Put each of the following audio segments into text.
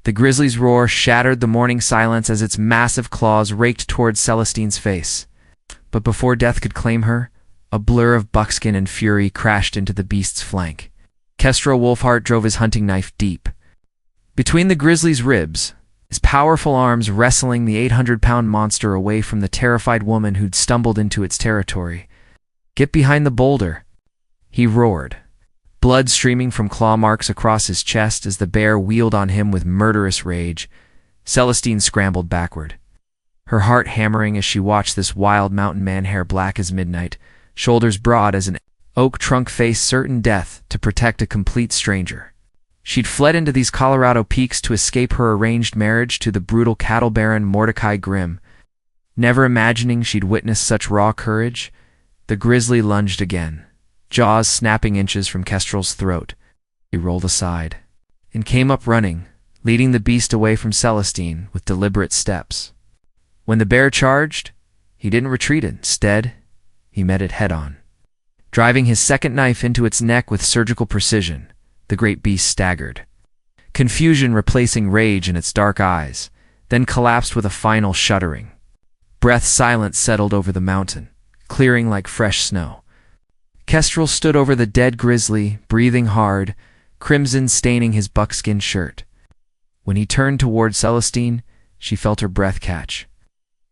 The grizzly's roar shattered the morning silence as its massive claws raked towards Celestine's face. But before death could claim her, a blur of buckskin and fury crashed into the beast's flank. Kestrel Wolfheart drove his hunting knife deep between the grizzly's ribs, his powerful arms wrestling the 800-pound monster away from the terrified woman who'd stumbled into its territory. "Get behind the boulder," he roared, blood streaming from claw marks across his chest as the bear wheeled on him with murderous rage. Celestine scrambled backward, her heart hammering as she watched this wild mountain man, hair black as midnight, shoulders broad as an oak trunk, face certain death to protect a complete stranger. She'd fled into these Colorado peaks to escape her arranged marriage to the brutal cattle baron Mordecai Grimm. Never imagining she'd witness such raw courage, the grizzly lunged again, jaws snapping inches from Kestrel's throat. He rolled aside and came up running, leading the beast away from Celestine with deliberate steps. When the bear charged, he didn't retreat. Instead, he met it head-on. Driving his second knife into its neck with surgical precision, the great beast staggered, confusion replacing rage in its dark eyes, then collapsed with a final shuddering. Breath silence settled over the mountain, clearing like fresh snow. Kestrel stood over the dead grizzly, breathing hard, crimson staining his buckskin shirt. When he turned toward Celestine, she felt her breath catch.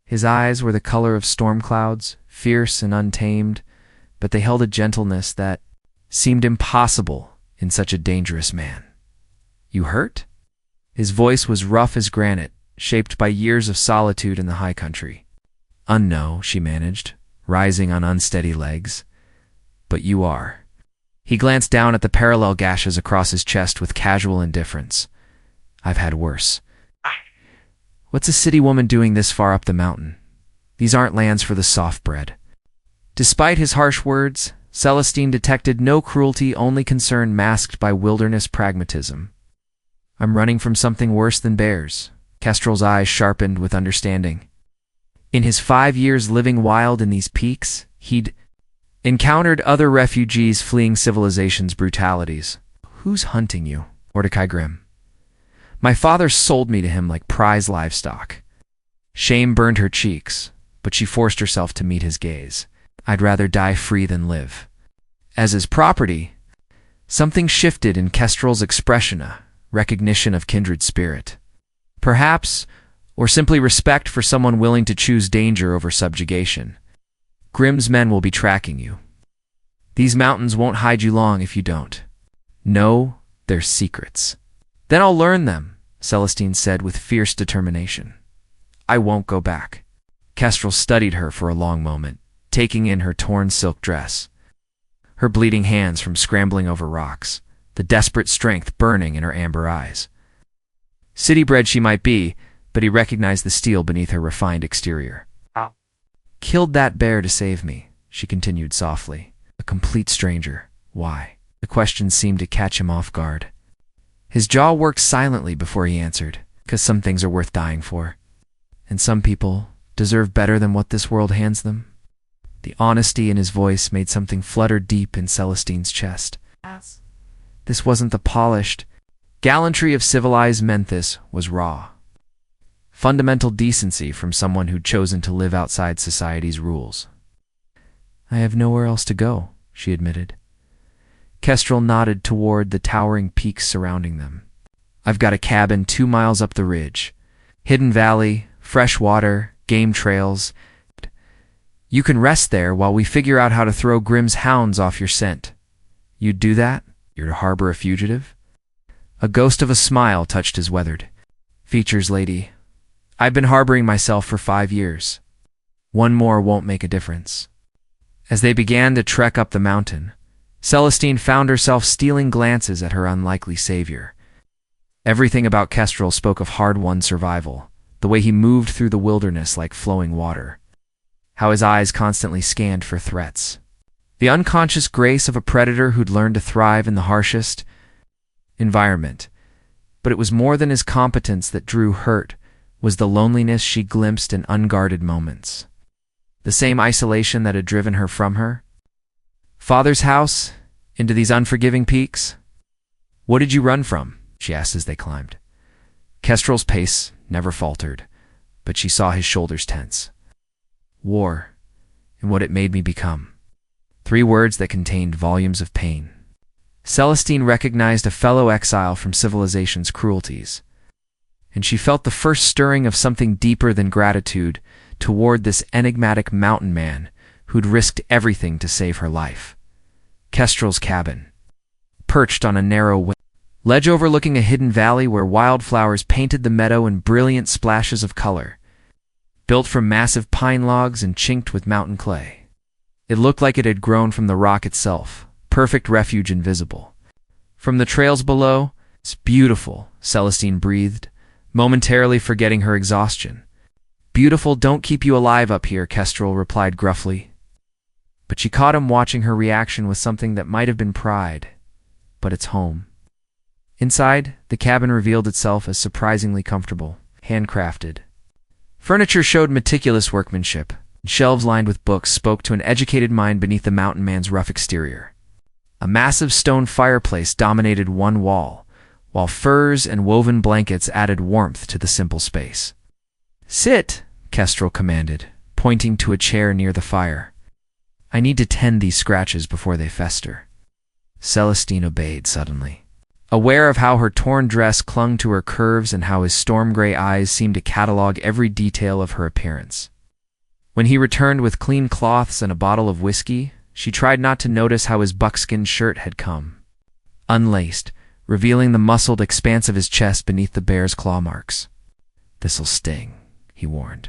His eyes were the color of storm clouds, fierce and untamed, but they held a gentleness that seemed impossible in such a dangerous man. "You hurt?" His voice was rough as granite, shaped by years of solitude in the high country. "No," she managed, rising on unsteady legs. "But you are." He glanced down at the parallel gashes across his chest with casual indifference. "I've had worse." "What's a city woman doing this far up the mountain? These aren't lands for the soft-bred." Despite his harsh words, Celestine detected no cruelty, only concern masked by wilderness pragmatism. "I'm running from something worse than bears." Kestrel's eyes sharpened with understanding. In his 5 years living wild in these peaks, he'd encountered other refugees fleeing civilization's brutalities. "Who's hunting you?" Mordecai Grimm. "My father sold me to him like prize livestock." Shame burned her cheeks, but she forced herself to meet his gaze. "I'd rather die free than live." As his property, something shifted in Kestrel's expression, a recognition of kindred spirit. Perhaps, or simply respect for someone willing to choose danger over subjugation. "Grimm's men will be tracking you. These mountains won't hide you long if you don't. Know their secrets." "Then I'll learn them," Celestine said with fierce determination. "I won't go back." Kestrel studied her for a long moment, taking in her torn silk dress, her bleeding hands from scrambling over rocks, the desperate strength burning in her amber eyes. City-bred she might be, but he recognized the steel beneath her refined exterior. "Killed that bear to save me," she continued softly. "A complete stranger. Why?" The question seemed to catch him off guard. His jaw worked silently before he answered. "'Cause some things are worth dying for. And some people deserve better than what this world hands them." The honesty in his voice made something flutter deep in Celestine's chest. This wasn't the polished gallantry of civilized men. This was raw, fundamental decency from someone who'd chosen to live outside society's rules. "I have nowhere else to go," she admitted. Kestrel nodded toward the towering peaks surrounding them. "I've got a cabin 2 miles up the ridge. Hidden valley, fresh water, game trails. You can rest there while we figure out how to throw Grimm's hounds off your scent. You'd do that? You're to harbor a fugitive?" A ghost of a smile touched his weathered features. "Lady, I've been harboring myself for 5 years. One more won't make a difference." As they began to trek up the mountain, Celestine found herself stealing glances at her unlikely savior. Everything about Kestrel spoke of hard-won survival, the way he moved through the wilderness like flowing water, how his eyes constantly scanned for threats. The unconscious grace of a predator who'd learned to thrive in the harshest environment. But it was more than his competence that drew hurt, was the loneliness she glimpsed in unguarded moments. The same isolation that had driven her from her father's house into these unforgiving peaks. "What did you run from?" she asked as they climbed. Kestrel's pace never faltered, but she saw his shoulders tense. War, and what it made me become. 3 words that contained volumes of pain. Celestine recognized a fellow exile from civilization's cruelties, and she felt the first stirring of something deeper than gratitude toward this enigmatic mountain man who'd risked everything to save her life. Kestrel's cabin, perched on a narrow ledge overlooking a hidden valley where wildflowers painted the meadow in brilliant splashes of color, built from massive pine logs and chinked with mountain clay. It looked like it had grown from the rock itself, perfect refuge invisible. From the trails below, it's beautiful, Celestine breathed, momentarily forgetting her exhaustion. Beautiful don't keep you alive up here, Kestrel replied gruffly. But she caught him watching her reaction with something that might have been pride, but it's home. Inside, the cabin revealed itself as surprisingly comfortable, handcrafted. Furniture showed meticulous workmanship. Shelves lined with books spoke to an educated mind beneath the mountain man's rough exterior. A massive stone fireplace dominated one wall, while furs and woven blankets added warmth to the simple space. "Sit," Kestrel commanded, pointing to a chair near the fire. "I need to tend these scratches before they fester." Celestine obeyed suddenly, aware of how her torn dress clung to her curves and how his storm-gray eyes seemed to catalog every detail of her appearance. When he returned with clean cloths and a bottle of whiskey, she tried not to notice how his buckskin shirt had come unlaced, revealing the muscled expanse of his chest beneath the bear's claw marks. "This'll sting," he warned.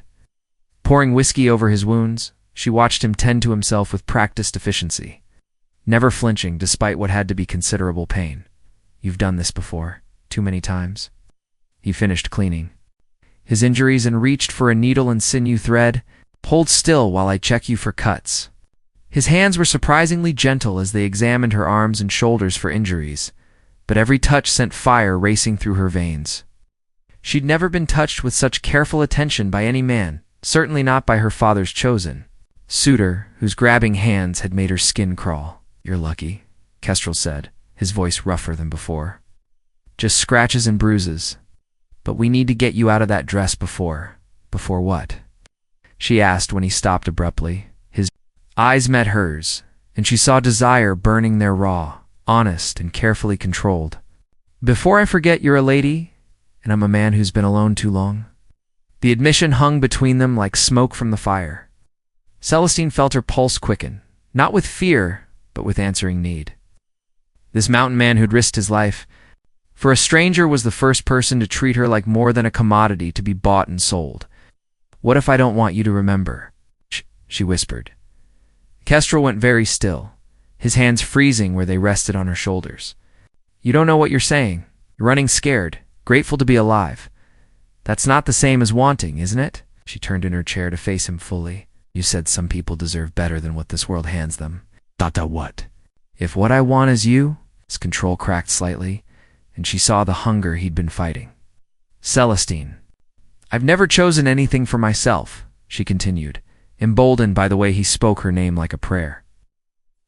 Pouring whiskey over his wounds, she watched him tend to himself with practiced efficiency, never flinching despite what had to be considerable pain. "You've done this before, too many times." He finished cleaning his injuries and reached for a needle and sinew thread. "Hold still while I check you for cuts." His hands were surprisingly gentle as they examined her arms and shoulders for injuries, but every touch sent fire racing through her veins. She'd never been touched with such careful attention by any man, certainly not by her father's chosen suitor, whose grabbing hands had made her skin crawl. "You're lucky," Kestrel said, his voice rougher than before. "Just scratches and bruises. But we need to get you out of that dress before what?" she asked when he stopped abruptly. His eyes met hers, and she saw desire burning there raw, honest, and carefully controlled. "Before I forget, you're a lady, and I'm a man who's been alone too long." The admission hung between them like smoke from the fire. Celestine felt her pulse quicken, not with fear, but with answering need. This mountain man who'd risked his life for a stranger was the first person to treat her like more than a commodity to be bought and sold. "What if I don't want you to remember?" she whispered. Kestrel went very still, his hands freezing where they rested on her shoulders. "You don't know what you're saying. You're running scared, grateful to be alive. That's not the same as wanting, isn't it?" She turned in her chair to face him fully. "You said some people deserve better than what this world hands them." What? "If what I want is you," his control cracked slightly, and she saw the hunger he'd been fighting. "Celestine, I've never chosen anything for myself," she continued, emboldened by the way he spoke her name like a prayer.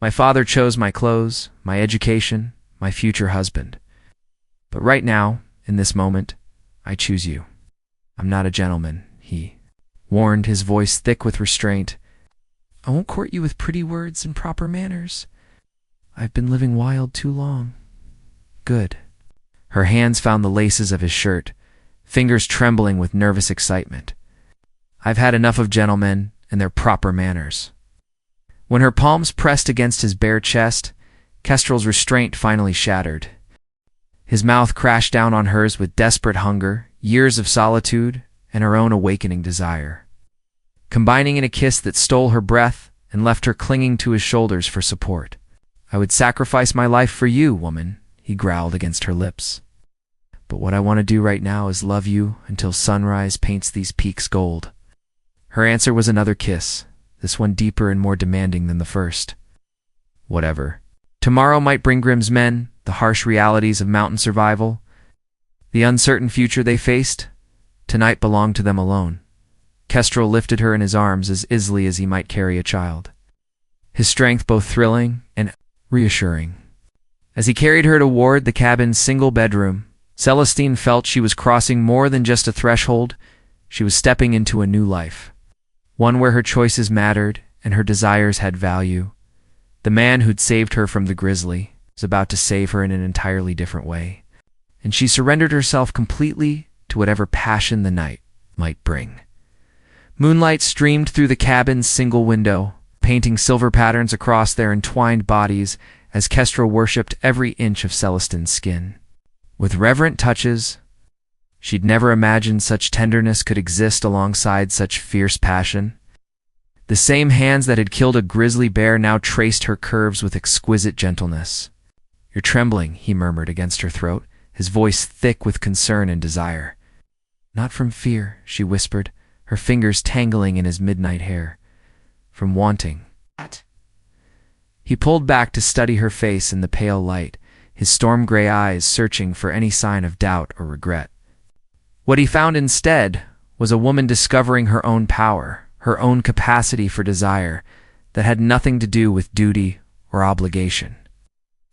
"My father chose my clothes, my education, my future husband. But right now, in this moment, I choose you. I'm not a gentleman," he warned, his voice thick with restraint. "I won't court you with pretty words and proper manners. I've been living wild too long." "Good." Her hands found the laces of his shirt, fingers trembling with nervous excitement. "I've had enough of gentlemen and their proper manners." When her palms pressed against his bare chest, Kestrel's restraint finally shattered. His mouth crashed down on hers with desperate hunger, years of solitude, and her own awakening desire, combining in a kiss that stole her breath and left her clinging to his shoulders for support. "I would sacrifice my life for you, woman," he growled against her lips. "But what I want to do right now is love you until sunrise paints these peaks gold." Her answer was another kiss, this one deeper and more demanding than the first. Whatever. Tomorrow might bring Grimm's men, the harsh realities of mountain survival, the uncertain future they faced. Tonight belonged to them alone. Kestrel lifted her in his arms as easily as he might carry a child, his strength both thrilling and reassuring. As he carried her toward the cabin's single bedroom, Celestine felt she was crossing more than just a threshold. She was stepping into a new life, one where her choices mattered and her desires had value. The man who'd saved her from the grizzly was about to save her in an entirely different way, and she surrendered herself completely to whatever passion the night might bring. Moonlight streamed through the cabin's single window, painting silver patterns across their entwined bodies as Kestrel worshipped every inch of Celestine's skin. With reverent touches, she'd never imagined such tenderness could exist alongside such fierce passion. The same hands that had killed a grizzly bear now traced her curves with exquisite gentleness. "You're trembling," he murmured against her throat, his voice thick with concern and desire. "Not from fear," she whispered, her fingers tangling in his midnight hair. "From wanting." He pulled back to study her face in the pale light, his storm-gray eyes searching for any sign of doubt or regret. What he found instead was a woman discovering her own power, her own capacity for desire that had nothing to do with duty or obligation.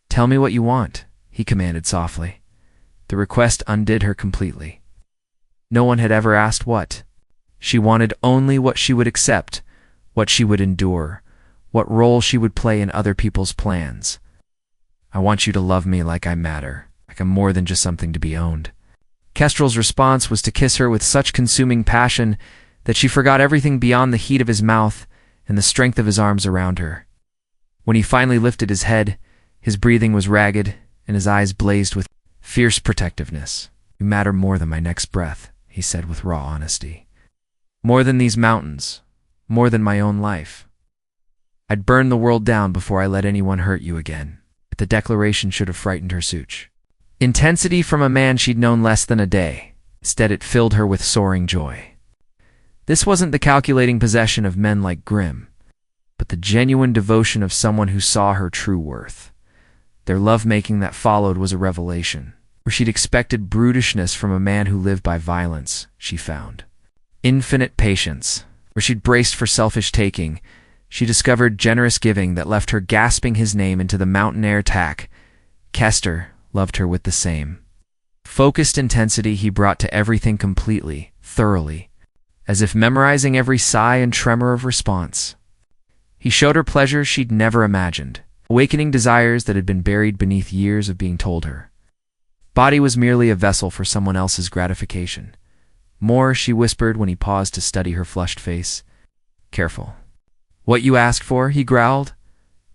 "Tell me what you want," he commanded softly. The request undid her completely. No one had ever asked what. She wanted only what she would accept, what she would endure, what role she would play in other people's plans. "I want you to love me like I matter, like I'm more than just something to be owned." Kestrel's response was to kiss her with such consuming passion that she forgot everything beyond the heat of his mouth and the strength of his arms around her. When he finally lifted his head, his breathing was ragged and his eyes blazed with fierce protectiveness. "You matter more than my next breath," he said with raw honesty. "More than these mountains, more than my own life. I'd burn the world down before I let anyone hurt you again." The declaration should have frightened her Such. Intensity from a man she'd known less than a day. Instead, it filled her with soaring joy. This wasn't the calculating possession of men like Grimm, but the genuine devotion of someone who saw her true worth. Their lovemaking that followed was a revelation. Where she'd expected brutishness from a man who lived by violence, she found infinite patience. Where she'd braced for selfish taking, she discovered generous giving that left her gasping his name into the mountain air tack. Kester loved her with the same focused intensity he brought to everything completely, thoroughly, as if memorizing every sigh and tremor of response. He showed her pleasures she'd never imagined, awakening desires that had been buried beneath years of being told her. Body was merely a vessel for someone else's gratification. "More," she whispered when he paused to study her flushed face. "Careful." "What you asked for," he growled,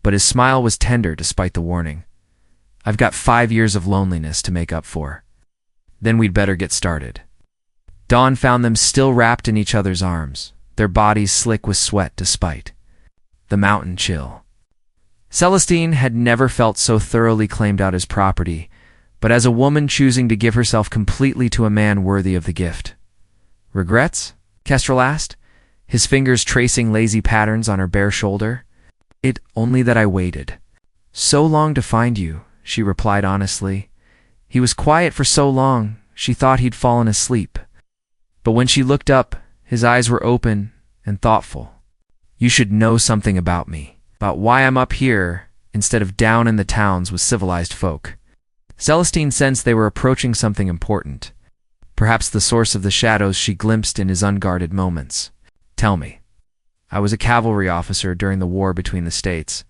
but his smile was tender despite the warning. "I've got 5 years of loneliness to make up for. Then we'd better get started." Dawn found them still wrapped in each other's arms, their bodies slick with sweat despite the mountain chill. Celestine had never felt so thoroughly claimed out as property, but as a woman choosing to give herself completely to a man worthy of the gift. "Regrets?" Kestrel asked, his fingers tracing lazy patterns on her bare shoulder. "It only that I waited so long to find you," she replied honestly. He was quiet for so long, she thought he'd fallen asleep. But when she looked up, his eyes were open and thoughtful. "You should know something about me, about why I'm up here instead of down in the towns with civilized folk." Celestine sensed they were approaching something important, perhaps the source of the shadows she glimpsed in his unguarded moments. "Tell me." "I was a cavalry officer during the war between the states.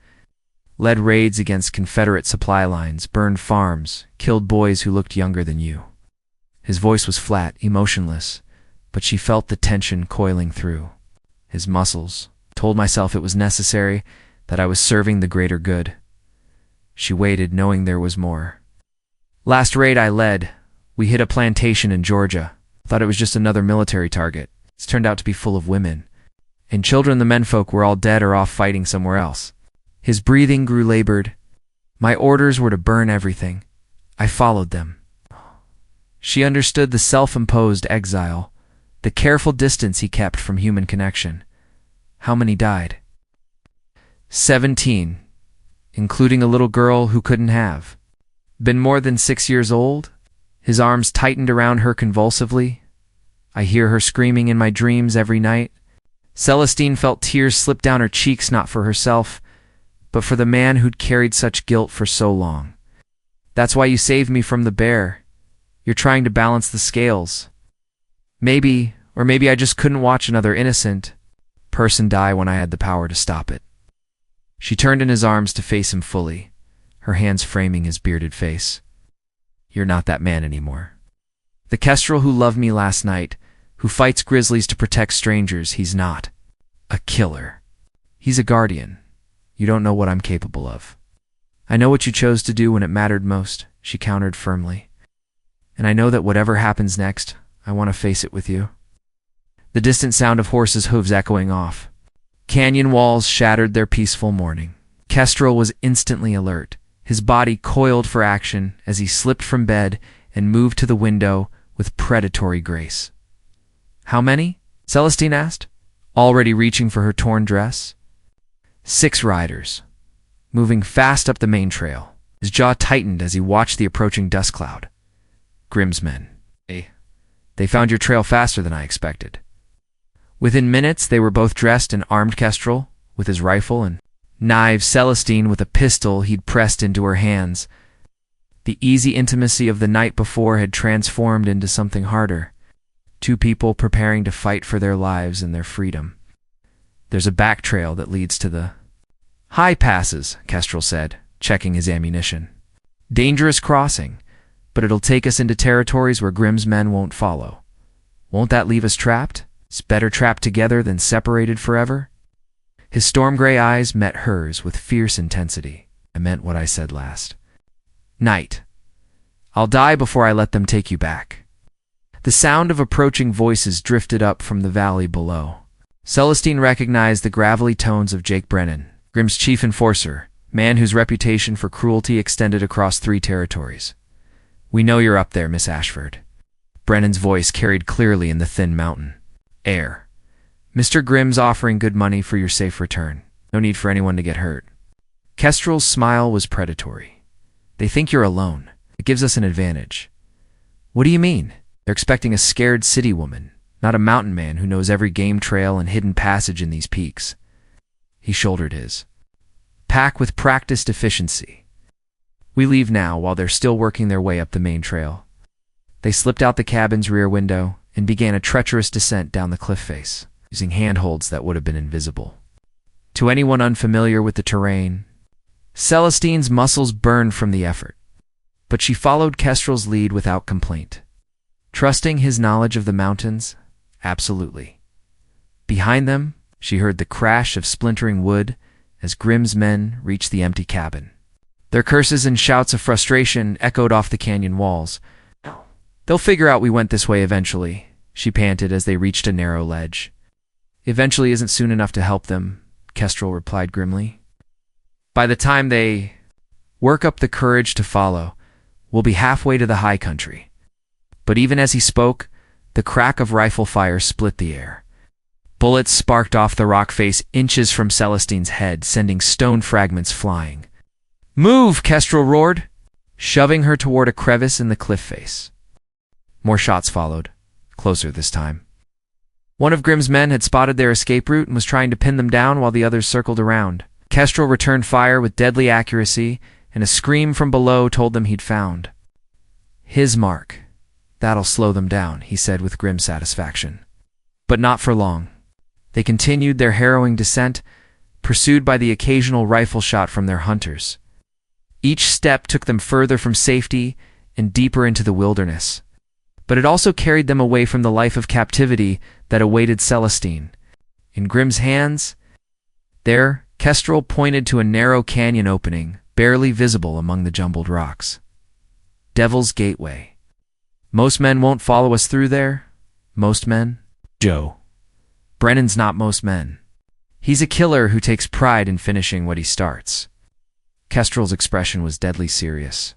Led raids against Confederate supply lines, burned farms, killed boys who looked younger than you." His voice was flat, emotionless, but she felt the tension coiling through his muscles. "Told myself it was necessary, that I was serving the greater good." She waited, knowing there was more. "Last raid I led, we hit a plantation in Georgia. Thought it was just another military target. It's turned out to be full of women. And children. The menfolk were all dead or off fighting somewhere else." His breathing grew labored. "My orders were to burn everything. I followed them." She understood the self-imposed exile, the careful distance he kept from human connection. "How many died?" 17, including a little girl who couldn't have been more than 6 years old. His arms tightened around her convulsively. "I hear her screaming in my dreams every night." Celestine felt tears slip down her cheeks, not for herself, but for the man who'd carried such guilt for so long. "That's why you saved me from the bear. You're trying to balance the scales. Maybe, or maybe I just couldn't watch another innocent person die when I had the power to stop it. She turned in his arms to face him fully, her hands framing his bearded face. You're not that man anymore. The Kestrel who loved me last night, who fights grizzlies to protect strangers, he's not a killer. He's a guardian. You don't know what I'm capable of. I know what you chose to do when it mattered most, she countered firmly. And I know that whatever happens next, I want to face it with you. The distant sound of horses' hooves echoing off. Canyon walls shattered their peaceful morning. Kestrel was instantly alert, his body coiled for action as he slipped from bed and moved to the window with predatory grace. How many? Celestine asked, already reaching for her torn dress. 6 riders, moving fast up the main trail. His jaw tightened as he watched the approaching dust cloud. Grimm's men. They found your trail faster than I expected. Within minutes, they were both dressed and armed. Kestrel, with his rifle, and knives, Celestine with a pistol he'd pressed into her hands. The easy intimacy of the night before had transformed into something harder. 2 people preparing to fight for their lives and their freedom. There's a back trail that leads to the high passes, Kestrel said, checking his ammunition. Dangerous crossing, but it'll take us into territories where Grimm's men won't follow. Won't that leave us trapped? It's better trapped together than separated forever. His storm-gray eyes met hers with fierce intensity. I meant what I said last. Night. I'll die before I let them take you back. The sound of approaching voices drifted up from the valley below. Celestine recognized the gravelly tones of Jake Brennan, Grimm's chief enforcer, man whose reputation for cruelty extended across 3 territories. We know you're up there, Miss Ashford. Brennan's voice carried clearly in the thin mountain air. Mr. Grimm's offering good money for your safe return. No need for anyone to get hurt. Kestrel's smile was predatory. They think you're alone. It gives us an advantage. What do you mean? They're expecting a scared city woman, not a mountain man who knows every game trail and hidden passage in these peaks. He shouldered his pack with practiced efficiency. We leave now while they're still working their way up the main trail. They slipped out the cabin's rear window and began a treacherous descent down the cliff face, using handholds that would have been invisible. To anyone unfamiliar with the terrain, Celestine's muscles burned from the effort, but she followed Kestrel's lead without complaint. Trusting his knowledge of the mountains? Absolutely. Behind them, she heard the crash of splintering wood as Grimm's men reached the empty cabin. Their curses and shouts of frustration echoed off the canyon walls. They'll figure out we went this way eventually, she panted as they reached a narrow ledge. Eventually isn't soon enough to help them, Kestrel replied grimly. By the time they work up the courage to follow, we'll be halfway to the high country. But even as he spoke, the crack of rifle fire split the air. Bullets sparked off the rock face inches from Celestine's head, sending stone fragments flying. Move! Kestrel roared, shoving her toward a crevice in the cliff face. More shots followed, closer this time. One of Grimm's men had spotted their escape route and was trying to pin them down while the others circled around. Kestrel returned fire with deadly accuracy, and a scream from below told them he'd found his mark. That'll slow them down, he said with grim satisfaction. But not for long. They continued their harrowing descent, pursued by the occasional rifle shot from their hunters. Each step took them further from safety and deeper into the wilderness. But it also carried them away from the life of captivity that awaited Celestine. In Grimm's hands, there, Kestrel pointed to a narrow canyon opening, barely visible among the jumbled rocks. Devil's Gateway. Most men won't follow us through there. Most men? Joe. Brennan's not most men. He's a killer who takes pride in finishing what he starts. Kestrel's expression was deadly serious.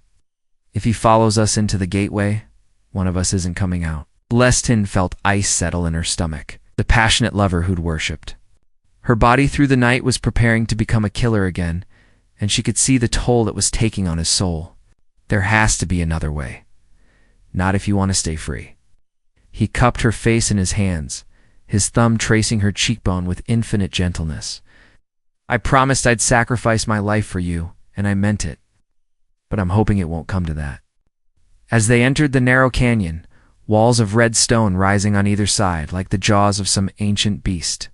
If he follows us into the gateway, one of us isn't coming out. Celestine felt ice settle in her stomach, the passionate lover who'd worshipped. Her body through the night was preparing to become a killer again, and she could see the toll it was taking on his soul. There has to be another way. Not if you want to stay free. He cupped her face in his hands, his thumb tracing her cheekbone with infinite gentleness. I promised I'd sacrifice my life for you, and I meant it. But I'm hoping it won't come to that. As they entered the narrow canyon, walls of red stone rising on either side like the jaws of some ancient beast,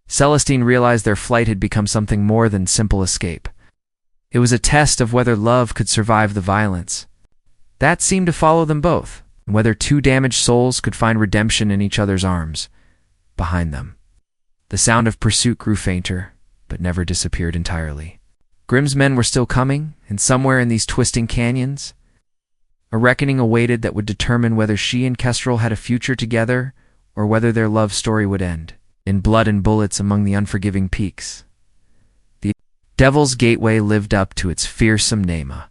Celestine realized their flight had become something more than simple escape. It was a test of whether love could survive the violence. That seemed to follow them both, and whether two damaged souls could find redemption in each other's arms. Behind them, the sound of pursuit grew fainter, but never disappeared entirely. Grimm's men were still coming, and somewhere in these twisting canyons, a reckoning awaited that would determine whether she and Kestrel had a future together or whether their love story would end in blood and bullets among the unforgiving peaks. The Devil's Gateway lived up to its fearsome name, a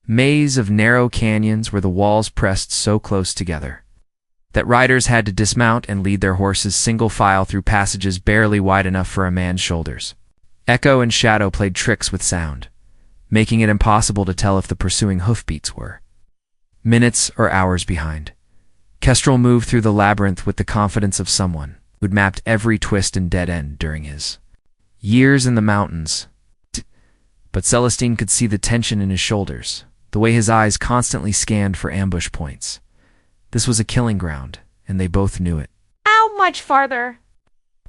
maze of narrow canyons where the walls pressed so close together that riders had to dismount and lead their horses single file through passages barely wide enough for a man's shoulders. Echo and shadow played tricks with sound, making it impossible to tell if the pursuing hoofbeats were minutes or hours behind. Kestrel moved through the labyrinth with the confidence of someone who'd mapped every twist and dead end during his years in the mountains. But Celestine could see the tension in his shoulders, the way his eyes constantly scanned for ambush points. This was a killing ground, and they both knew it. How much farther?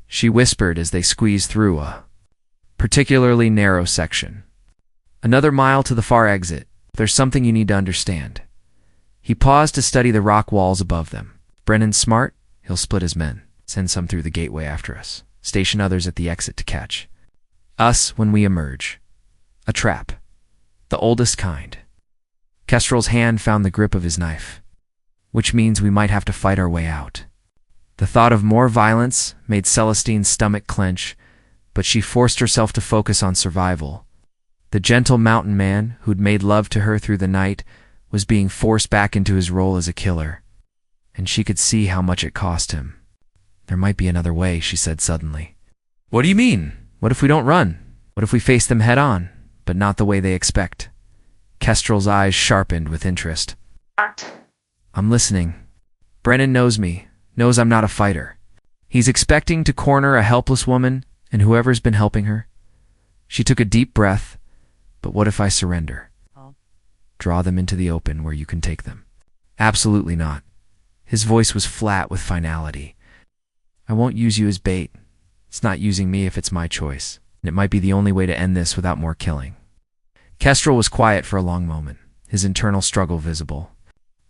She whispered as they squeezed through a particularly narrow section. Another mile to the far exit. There's something you need to understand. He paused to study the rock walls above them. Brennan's smart. He'll split his men, send some through the gateway after us, station others at the exit to catch us when we emerge. A trap. The oldest kind. Kestrel's hand found the grip of his knife, which means we might have to fight our way out. The thought of more violence made Celestine's stomach clench, but she forced herself to focus on survival. The gentle mountain man who'd made love to her through the night was being forced back into his role as a killer, and she could see how much it cost him. There might be another way, she said suddenly. What do you mean? What if we don't run? What if we face them head on, but not the way they expect? Kestrel's eyes sharpened with interest. I'm listening. Brennan knows me, knows I'm not a fighter. He's expecting to corner a helpless woman and whoever's been helping her. She took a deep breath. But what if I surrender? Draw them into the open where you can take them. Absolutely not. His voice was flat with finality. I won't use you as bait. It's not using me if it's my choice, and it might be the only way to end this without more killing. Kestrel was quiet for a long moment, his internal struggle visible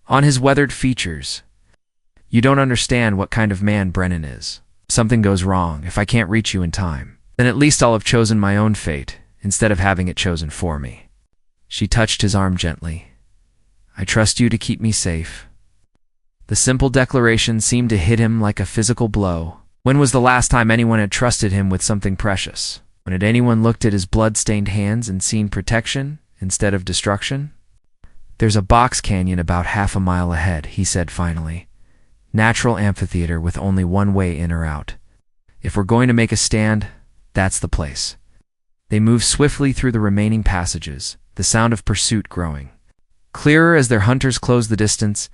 on his weathered features. You don't understand what kind of man Brennan is. If something goes wrong, if I can't reach you in time, then at least I'll have chosen my own fate instead of having it chosen for me. She touched his arm gently. I trust you to keep me safe. The simple declaration seemed to hit him like a physical blow. When was the last time anyone had trusted him with something precious? When had anyone looked at his blood-stained hands and seen protection instead of destruction? There's a box canyon about half a mile ahead, he said finally. Natural amphitheater with only one way in or out. If we're going to make a stand, that's the place. They moved swiftly through the remaining passages, the sound of pursuit growing clearer as their hunters closed the distance.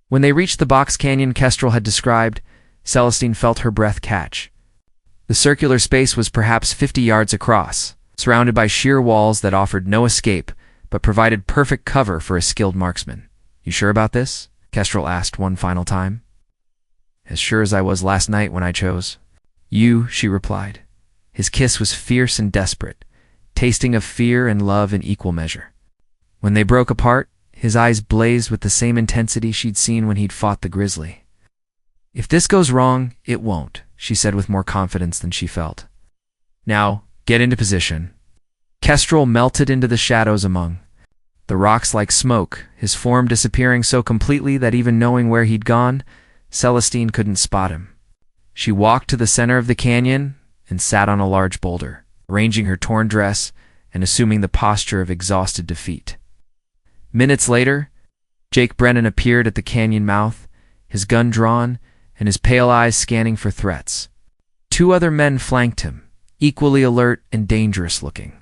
When they reached the box canyon Kestrel had described, Celestine felt her breath catch. The circular space was perhaps 50 yards across, surrounded by sheer walls that offered no escape but provided perfect cover for a skilled marksman. You sure about this? Kestrel asked one final time. As sure as I was last night when I chose you, she replied. His kiss was fierce and desperate, tasting of fear and love in equal measure. When they broke apart, his eyes blazed with the same intensity she'd seen when he'd fought the grizzly. If this goes wrong, it won't, she said with more confidence than she felt. Now, get into position. Kestrel melted into the shadows among the rocks like smoke, his form disappearing so completely that even knowing where he'd gone, Celestine couldn't spot him. She walked to the center of the canyon and sat on a large boulder, arranging her torn dress and assuming the posture of exhausted defeat. Minutes later, Jake Brennan appeared at the canyon mouth, his gun drawn and his pale eyes scanning for threats. Two other men flanked him, equally alert and dangerous looking.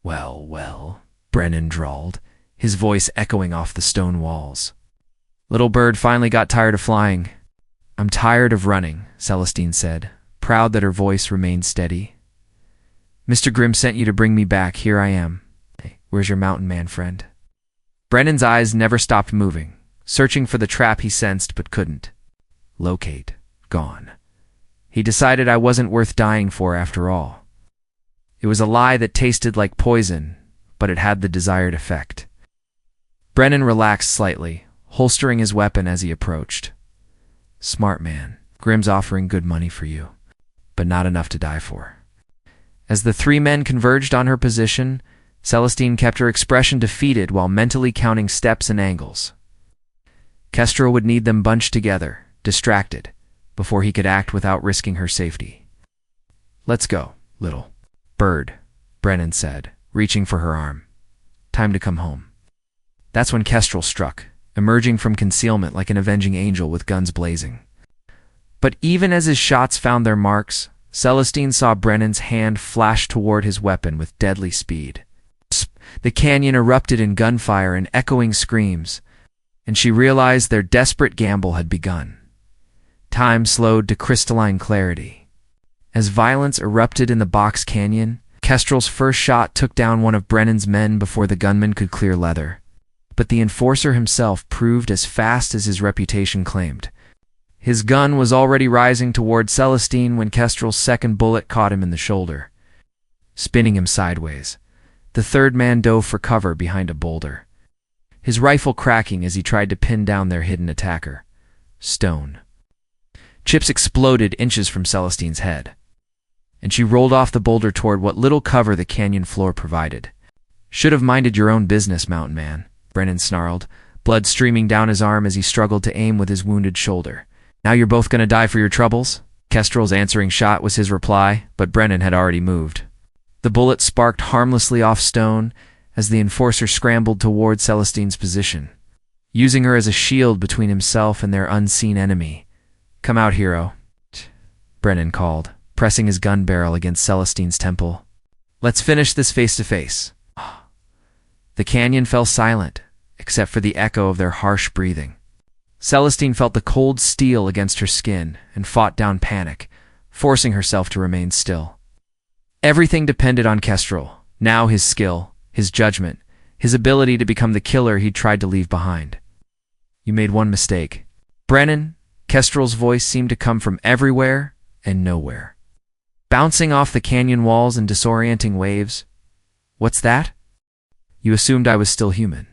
Well, well, Brennan drawled, his voice echoing off the stone walls. Little Bird finally got tired of flying. I'm tired of running, Celestine said, proud that her voice remained steady. Mr. Grimm sent you to bring me back. Here I am. Hey, where's your mountain man friend? Brennan's eyes never stopped moving, searching for the trap he sensed but couldn't. Locate. Gone. He decided I wasn't worth dying for after all. It was a lie that tasted like poison, but it had the desired effect. Brennan relaxed slightly, holstering his weapon as he approached. Smart man. Grim's offering good money for you, but not enough to die for. As the three men converged on her position, Celestine kept her expression defeated while mentally counting steps and angles. Kestrel would need them bunched together, distracted, before he could act without risking her safety. Let's go, little bird, Brennan said, reaching for her arm. Time to come home. That's when Kestrel struck, emerging from concealment like an avenging angel with guns blazing. But even as his shots found their marks, Celestine saw Brennan's hand flash toward his weapon with deadly speed. The canyon erupted in gunfire and echoing screams, and she realized their desperate gamble had begun. Time slowed to crystalline clarity. As violence erupted in the box canyon, Kestrel's first shot took down one of Brennan's men before the gunman could clear leather. But the enforcer himself proved as fast as his reputation claimed. His gun was already rising toward Celestine when Kestrel's second bullet caught him in the shoulder, spinning him sideways. The third man dove for cover behind a boulder, his rifle cracking as he tried to pin down their hidden attacker. Stone. Chips exploded inches from Celestine's head, and she rolled off the boulder toward what little cover the canyon floor provided. Should have minded your own business, mountain man, Brennan snarled, blood streaming down his arm as he struggled to aim with his wounded shoulder. Now you're both gonna die for your troubles? Kestrel's answering shot was his reply, but Brennan had already moved. The bullet sparked harmlessly off stone as the enforcer scrambled toward Celestine's position, using her as a shield between himself and their unseen enemy. Come out, hero, Brennan called, pressing his gun barrel against Celestine's temple. Let's finish this face-to-face. The canyon fell silent, except for the echo of their harsh breathing. Celestine felt the cold steel against her skin and fought down panic, forcing herself to remain still. Everything depended on Kestrel, now his skill, his judgment, his ability to become the killer he'd tried to leave behind. You made one mistake. Brennan, Kestrel's voice seemed to come from everywhere and nowhere, bouncing off the canyon walls in disorienting waves. What's that? You assumed I was still human.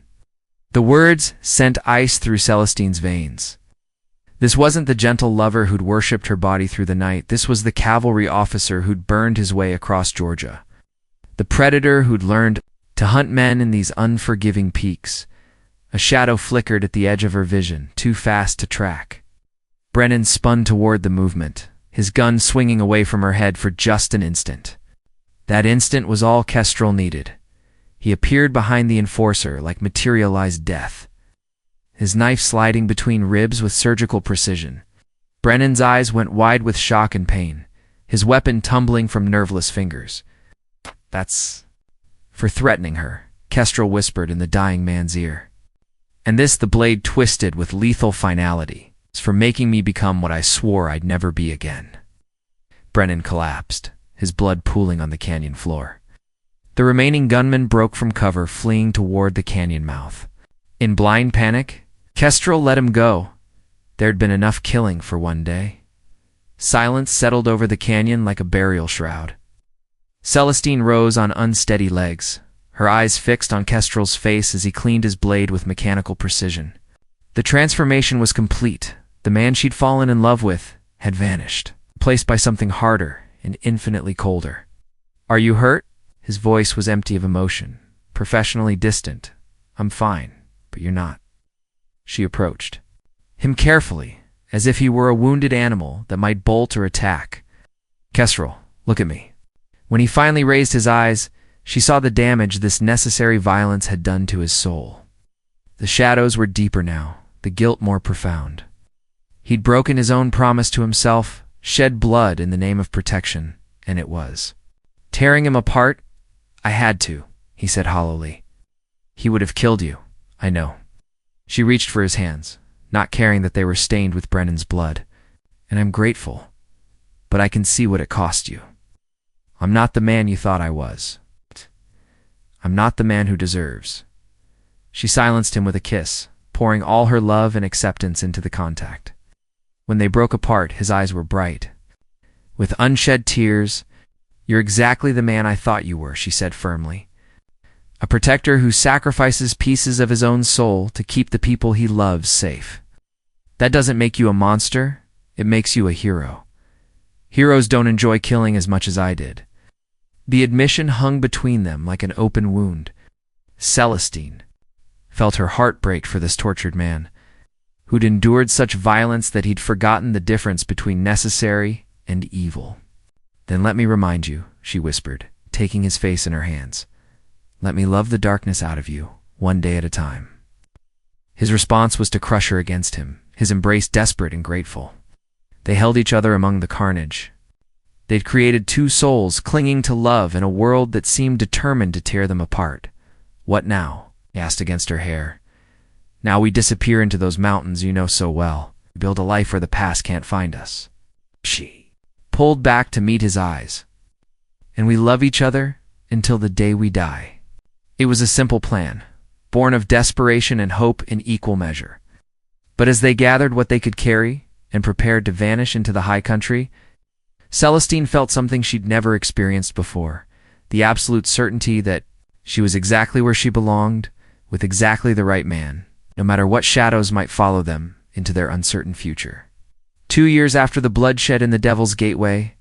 The words sent ice through Celestine's veins. This wasn't the gentle lover who'd worshipped her body through the night. This was the cavalry officer who'd burned his way across Georgia. The predator who'd learned to hunt men in these unforgiving peaks. A shadow flickered at the edge of her vision, too fast to track. Brennan spun toward the movement, his gun swinging away from her head for just an instant. That instant was all Kestrel needed. He appeared behind the enforcer like materialized death, his knife sliding between ribs with surgical precision. Brennan's eyes went wide with shock and pain, his weapon tumbling from nerveless fingers. That's for threatening her, Kestrel whispered in the dying man's ear. And this the blade twisted with lethal finality. It's for making me become what I swore I'd never be again. Brennan collapsed, his blood pooling on the canyon floor. The remaining gunman broke from cover, fleeing toward the canyon mouth. In blind panic, Kestrel let him go. There'd been enough killing for one day. Silence settled over the canyon like a burial shroud. Celestine rose on unsteady legs, her eyes fixed on Kestrel's face as he cleaned his blade with mechanical precision. The transformation was complete. The man she'd fallen in love with had vanished, replaced by something harder and infinitely colder. Are you hurt? His voice was empty of emotion, professionally distant. I'm fine, but you're not. She approached him carefully, as if he were a wounded animal that might bolt or attack. Kestrel, look at me. When he finally raised his eyes, she saw the damage this necessary violence had done to his soul. The shadows were deeper now, the guilt more profound. He'd broken his own promise to himself, shed blood in the name of protection, and it was tearing him apart. I had to, he said hollowly. He would have killed you, I know. She reached for his hands, not caring that they were stained with Brennan's blood. And I'm grateful, but I can see what it cost you. I'm not the man you thought I was. I'm not the man who deserves. She silenced him with a kiss, pouring all her love and acceptance into the contact. When they broke apart, his eyes were bright. With unshed tears, "You're exactly the man I thought you were," she said firmly. "A protector who sacrifices pieces of his own soul to keep the people he loves safe. That doesn't make you a monster, it makes you a hero. Heroes don't enjoy killing as much as I did." The admission hung between them like an open wound. Celestine felt her heart break for this tortured man, who'd endured such violence that he'd forgotten the difference between necessary and evil. "Then let me remind you," she whispered, taking his face in her hands. "Let me love the darkness out of you, one day at a time." His response was to crush her against him, his embrace desperate and grateful. They held each other among the carnage. They'd created two souls clinging to love in a world that seemed determined to tear them apart. "What now?" he asked against her hair. "Now we disappear into those mountains you know so well. We build a life where the past can't find us." She pulled back to meet his eyes. "And we love each other until the day we die." It was a simple plan, born of desperation and hope in equal measure. But as they gathered what they could carry and prepared to vanish into the high country, Celestine felt something she'd never experienced before, the absolute certainty that she was exactly where she belonged, with exactly the right man, no matter what shadows might follow them into their uncertain future. 2 years after the bloodshed in the Devil's Gateway,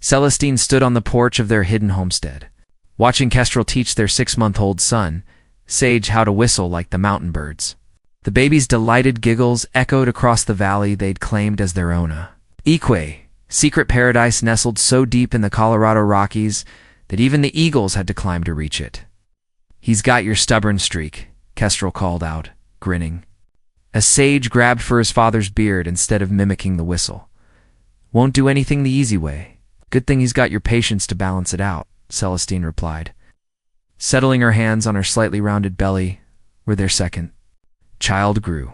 Celestine stood on the porch of their hidden homestead, watching Kestrel teach their 6-month-old son, Sage, how to whistle like the mountain birds. The baby's delighted giggles echoed across the valley they'd claimed as their own. Ique, secret paradise nestled so deep in the Colorado Rockies that even the eagles had to climb to reach it. "He's got your stubborn streak," Kestrel called out, grinning, as Sage grabbed for his father's beard instead of mimicking the whistle. "Won't do anything the easy way. Good thing he's got your patience to balance it out," Celestine replied, settling her hands on her slightly rounded belly, where their second child grew.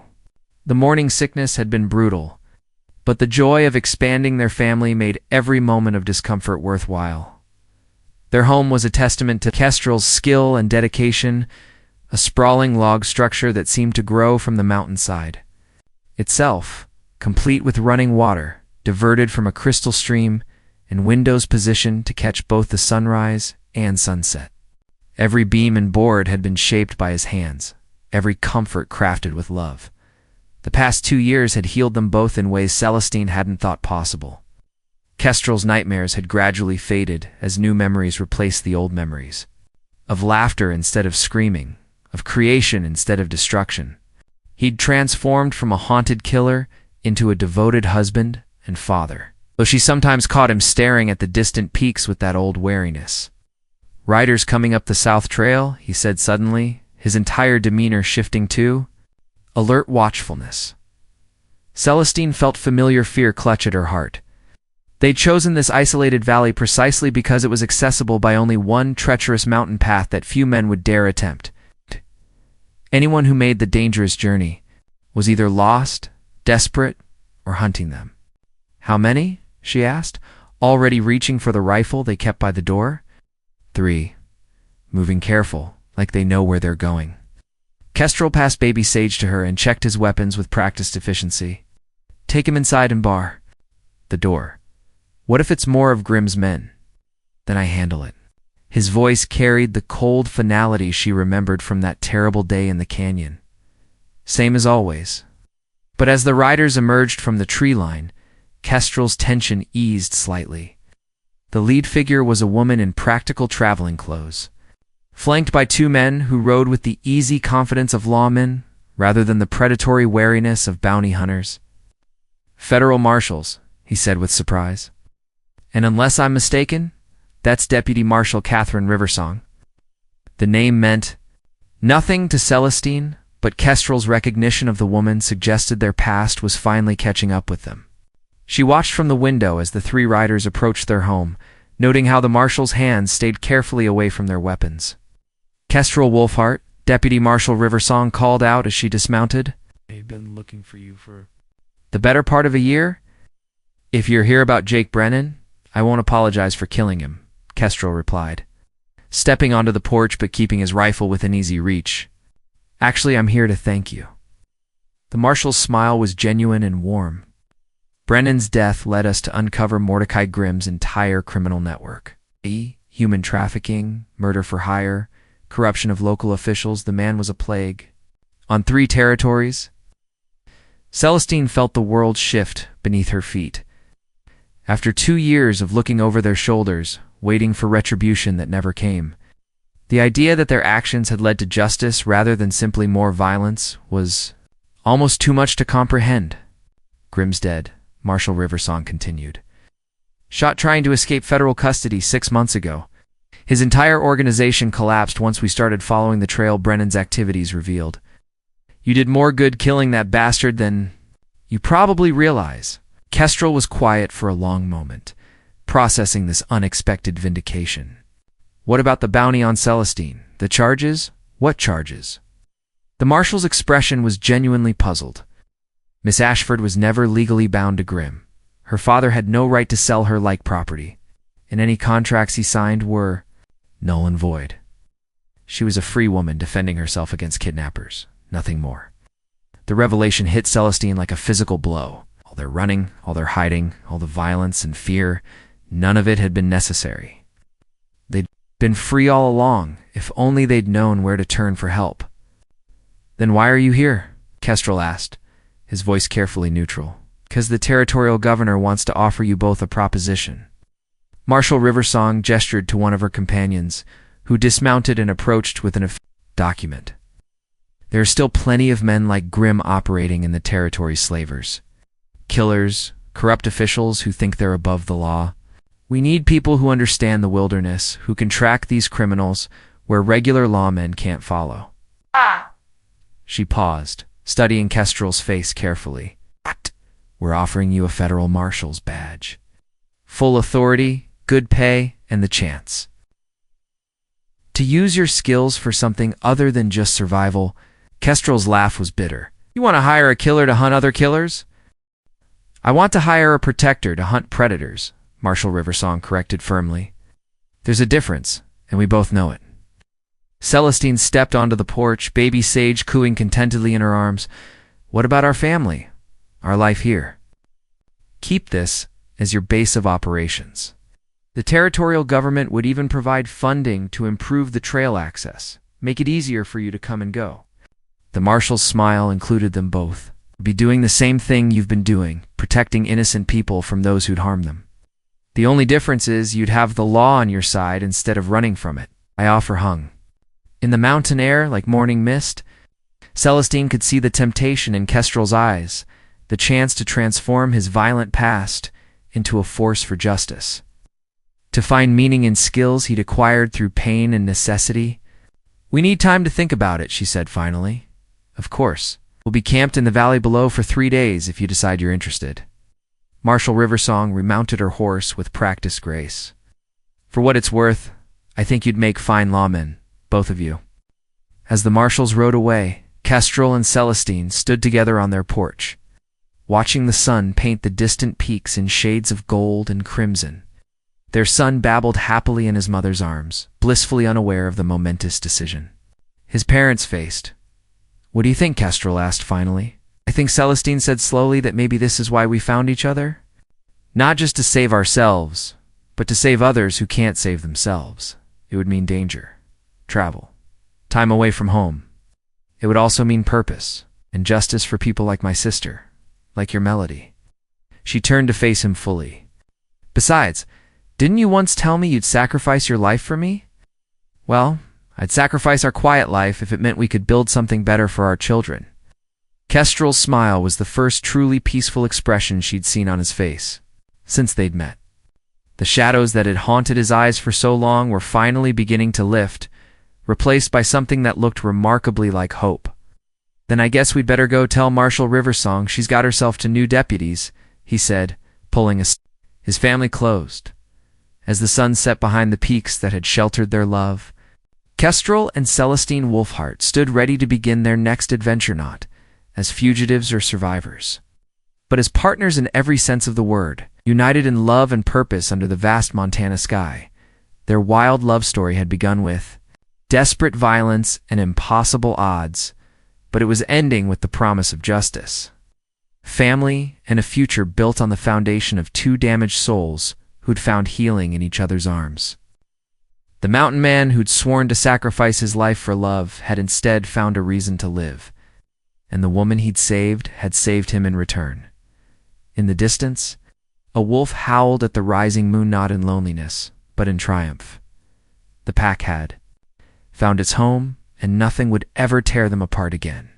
The morning sickness had been brutal, but the joy of expanding their family made every moment of discomfort worthwhile. Their home was a testament to Kestrel's skill and dedication, a sprawling log structure that seemed to grow from the mountainside. Itself, complete with running water, diverted from a crystal stream, and windows positioned to catch both the sunrise and sunset. Every beam and board had been shaped by his hands, every comfort crafted with love. The past 2 years had healed them both in ways Celestine hadn't thought possible. Kestrel's nightmares had gradually faded as new memories replaced the old memories. Of laughter instead of screaming, of creation instead of destruction. He'd transformed from a haunted killer into a devoted husband and father, though she sometimes caught him staring at the distant peaks with that old wariness. "Riders coming up the South Trail," he said suddenly, his entire demeanor shifting to alert watchfulness. Celestine felt familiar fear clutch at her heart. They'd chosen this isolated valley precisely because it was accessible by only one treacherous mountain path that few men would dare attempt. Anyone who made the dangerous journey was either lost, desperate, or hunting them. "How many?" she asked, already reaching for the rifle they kept by the door. "3. Moving careful, like they know where they're going." Kestrel passed baby Sage to her and checked his weapons with practiced efficiency. "Take him inside and bar the door. What if it's more of Grimm's men? Then I handle it." His voice carried the cold finality she remembered from that terrible day in the canyon. Same as always. But as the riders emerged from the tree line, Kestrel's tension eased slightly. The lead figure was a woman in practical traveling clothes, flanked by 2 men who rode with the easy confidence of lawmen rather than the predatory wariness of bounty hunters. "Federal marshals," he said with surprise. "And unless I'm mistaken, that's Deputy Marshal Catherine Riversong." The name meant nothing to Celestine, but Kestrel's recognition of the woman suggested their past was finally catching up with them. She watched from the window as the 3 riders approached their home, noting how the marshal's hands stayed carefully away from their weapons. "Kestrel Wolfhart," Deputy Marshal Riversong called out as she dismounted. "They've been looking for you for "The better part of a year? If you're here about Jake Brennan, I won't apologize for killing him," Kestrel replied, stepping onto the porch but keeping his rifle within easy reach. Actually, I'm here to thank you. The marshal's smile was genuine and warm. Brennan's death led us to uncover Mordecai Grimm's entire criminal network. Human trafficking, murder for hire, corruption of local officials. The man was a plague. On 3 territories. Celestine felt the world shift beneath her feet. After 2 years of looking over their shoulders, waiting for retribution that never came, the idea that their actions had led to justice rather than simply more violence was almost too much to comprehend. Grimm's dead, Marshal Riversong continued. Shot trying to escape federal custody 6 months ago. His entire organization collapsed once we started following the trail Brennan's activities revealed. You did more good killing that bastard than you probably realize. Kestrel was quiet for a long moment, processing this unexpected vindication. What about the bounty on Celestine? The charges? What charges? The marshal's expression was genuinely puzzled. Miss Ashford was never legally bound to Grimm. Her father had no right to sell her like property, and any contracts he signed were null and void. She was a free woman defending herself against kidnappers, nothing more. The revelation hit Celestine like a physical blow. All their running, all their hiding, all the violence and fear, none of it had been necessary. They'd been free all along, if only they'd known where to turn for help. Then why are you here? Kestrel asked, his voice carefully neutral. Because the territorial governor wants to offer you both a proposition. Marshal Riversong gestured to one of her companions, who dismounted and approached with an document. There are still plenty of men like Grimm operating in the territory's slavers. Killers, corrupt officials who think they're above the law. We need people who understand the wilderness, who can track these criminals where regular lawmen can't follow. She paused, studying Kestrel's face carefully. We're offering you a federal marshal's badge. Full authority, good pay, and the chance to use your skills for something other than just survival. Kestrel's laugh was bitter. You want to hire a killer to hunt other killers? I want to hire a protector to hunt predators, Marshal Riversong corrected firmly. There's a difference, and we both know it. Celestine stepped onto the porch, baby Sage cooing contentedly in her arms. What about our family? Our life here? Keep this as your base of operations. The territorial government would even provide funding to improve the trail access, make it easier for you to come and go. The marshal's smile included them both. Be doing the same thing you've been doing, protecting innocent people from those who'd harm them. The only difference is you'd have the law on your side instead of running from it. I offer hung. In the mountain air, like morning mist, Celestine could see the temptation in Kestrel's eyes, the chance to transform his violent past into a force for justice. To find meaning in skills he'd acquired through pain and necessity. We need time to think about it, she said finally. Of course. We'll be camped in the valley below for 3 days if you decide you're interested. Marshal Riversong remounted her horse with practiced grace. For what it's worth, I think you'd make fine lawmen, both of you. As the marshals rode away, Kestrel and Celestine stood together on their porch, watching the sun paint the distant peaks in shades of gold and crimson. Their son babbled happily in his mother's arms, blissfully unaware of the momentous decision. His parents faced. What do you think? Kestrel asked finally. I think Celestine said slowly that maybe this is why we found each other. Not just to save ourselves, but to save others who can't save themselves. It would mean danger, travel, time away from home. It would also mean purpose and justice for people like my sister, like your Melody. She turned to face him fully. Besides, didn't you once tell me you'd sacrifice your life for me? Well, I'd sacrifice our quiet life if it meant we could build something better for our children. Kestrel's smile was the first truly peaceful expression she'd seen on his face since they'd met. The shadows that had haunted his eyes for so long were finally beginning to lift, replaced by something that looked remarkably like hope. Then I guess we'd better go tell Marshal Riversong she's got herself to new deputies, he said, pulling his family closed. As the sun set behind the peaks that had sheltered their love, Kestrel and Celestine Wolfheart stood ready to begin their next adventure, not as fugitives or survivors, but as partners in every sense of the word, united in love and purpose under the vast Montana sky. Their wild love story had begun with desperate violence and impossible odds, but it was ending with the promise of justice. Family and a future built on the foundation of two damaged souls who'd found healing in each other's arms. The mountain man who'd sworn to sacrifice his life for love had instead found a reason to live, and the woman he'd saved had saved him in return. In the distance, a wolf howled at the rising moon, not in loneliness, but in triumph. The pack had found its home, and nothing would ever tear them apart again.